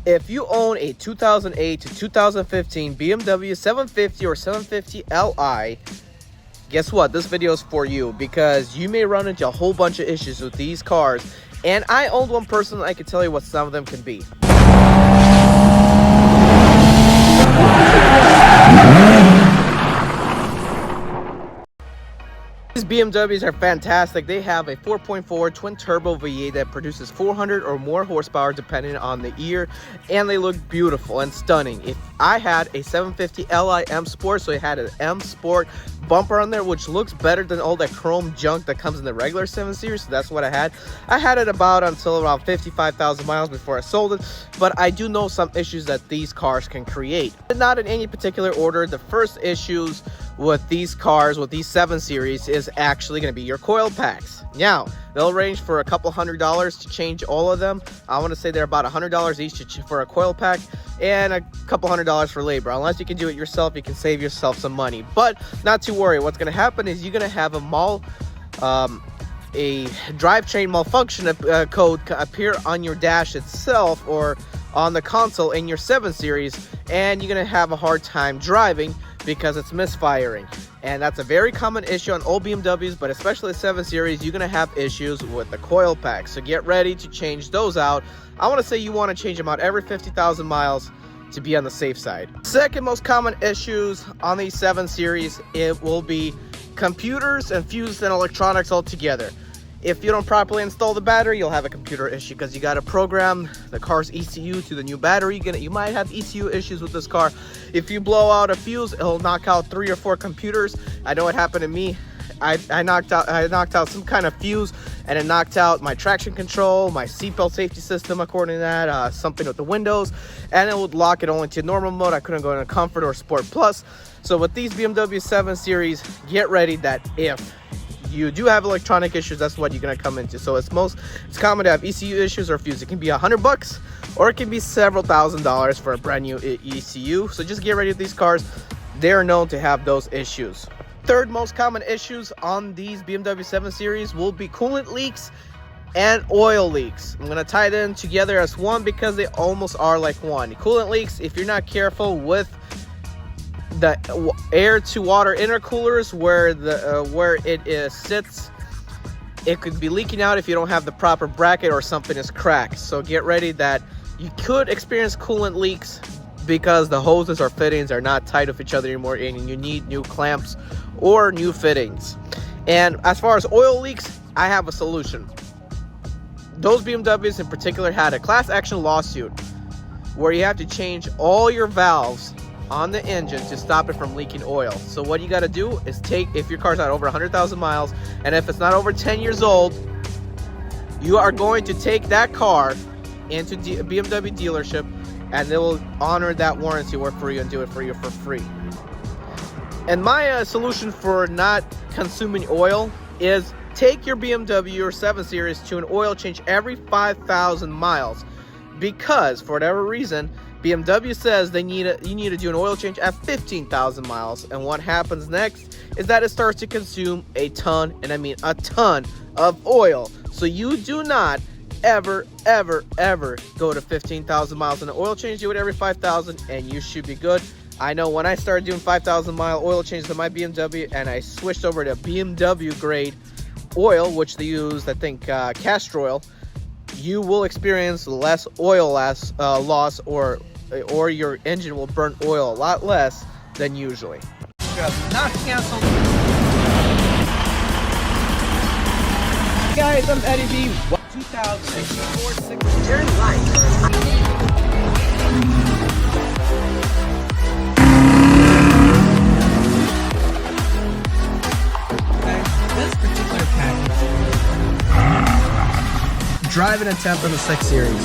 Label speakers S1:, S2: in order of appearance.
S1: If you own a 2008 to 2015 BMW 750 or 750 Li, guess what? This video is for you because you may run into a whole bunch of issues with these cars. And I owned one personally. I can tell you what some of them can be. These BMWs are fantastic. They have a 4.4 twin turbo V8 that produces 400 or more horsepower depending on the year, and they look beautiful and stunning. If I had a 750 Li M Sport, so it had an M Sport bumper on there, which looks better than all that chrome junk that comes in the regular 7 Series, so that's what I had. I had it until around 55,000 miles before I sold it, but I do know some issues that these cars can create. But not in any particular order. The first issues with these cars, with these 7 Series, is actually going to be your coil packs. Now, they'll range for a couple $100s to change all of them. I want to say they're about $100 each for a coil pack and a couple $100 for labor. Unless you can do it yourself, you can save yourself some money. But not to worry. What's going to happen is you're going to have a drivetrain malfunction code appear on your dash itself or on the console in your 7 Series, and you're going to have a hard time driving because it's misfiring. And that's a very common issue on old BMWs, but especially the 7 Series, you're going to have issues with the coil packs. So get ready to change those out. I want to say you want to change them out every 50,000 miles to be on the safe side. Second most common issues on these 7 Series, it will be computers and fuses and electronics altogether. If you don't properly install the battery, you'll have a computer issue because you got to program the car's ECU to the new battery. You might have ECU issues with this car. If you blow out a fuse, it'll knock out 3 or 4 computers. I know it happened to me. I knocked out some kind of fuse, and it knocked out my traction control, my seatbelt safety system, according to that, something with the windows, and it would lock it only to normal mode. I couldn't go into Comfort or Sport Plus. So with these BMW 7 Series, get ready that if you do have electronic issues, that's what you're going to come into. So it's common to have ECU issues or fuse. It can be $100 or it can be several $1,000s for a brand new ECU. So just get ready with these cars. They're known to have those issues. Third most common issues on these BMW 7 Series will be coolant leaks and oil leaks. I'm going to tie them together as one because they almost are like one. Coolant leaks, if you're not careful with the air to water intercoolers where it sits, it could be leaking out if you don't have the proper bracket or something is cracked. So get ready that you could experience coolant leaks because the hoses or fittings are not tight with each other anymore and you need new clamps or new fittings. And as far as oil leaks, I have a solution. Those BMWs in particular had a class action lawsuit where you have to change all your valves on the engine to stop it from leaking oil. So what you got to do is if your car's not over 100,000 miles and if it's not over 10 years old, you are going to take that car into a BMW dealership and they will honor that warranty work for you and do it for you for free. And my solution for not consuming oil is take your BMW or 7 Series to an oil change every 5,000 miles because for whatever reason BMW says you need to do an oil change at 15,000 miles. And what happens next is that it starts to consume a ton, and I mean a ton, of oil. So you do not ever go to 15,000 miles in an oil change. Do it every 5,000 and you should be good. I know when I started doing 5,000 mile oil changes to my BMW and I switched over to BMW grade oil, which they use, I think, castor oil, you will experience less oil loss or your engine will burn oil a lot less than usually. Guys, I'm Eddie B. 2004 turn right. This particular package, driving attempt on the 6 Series.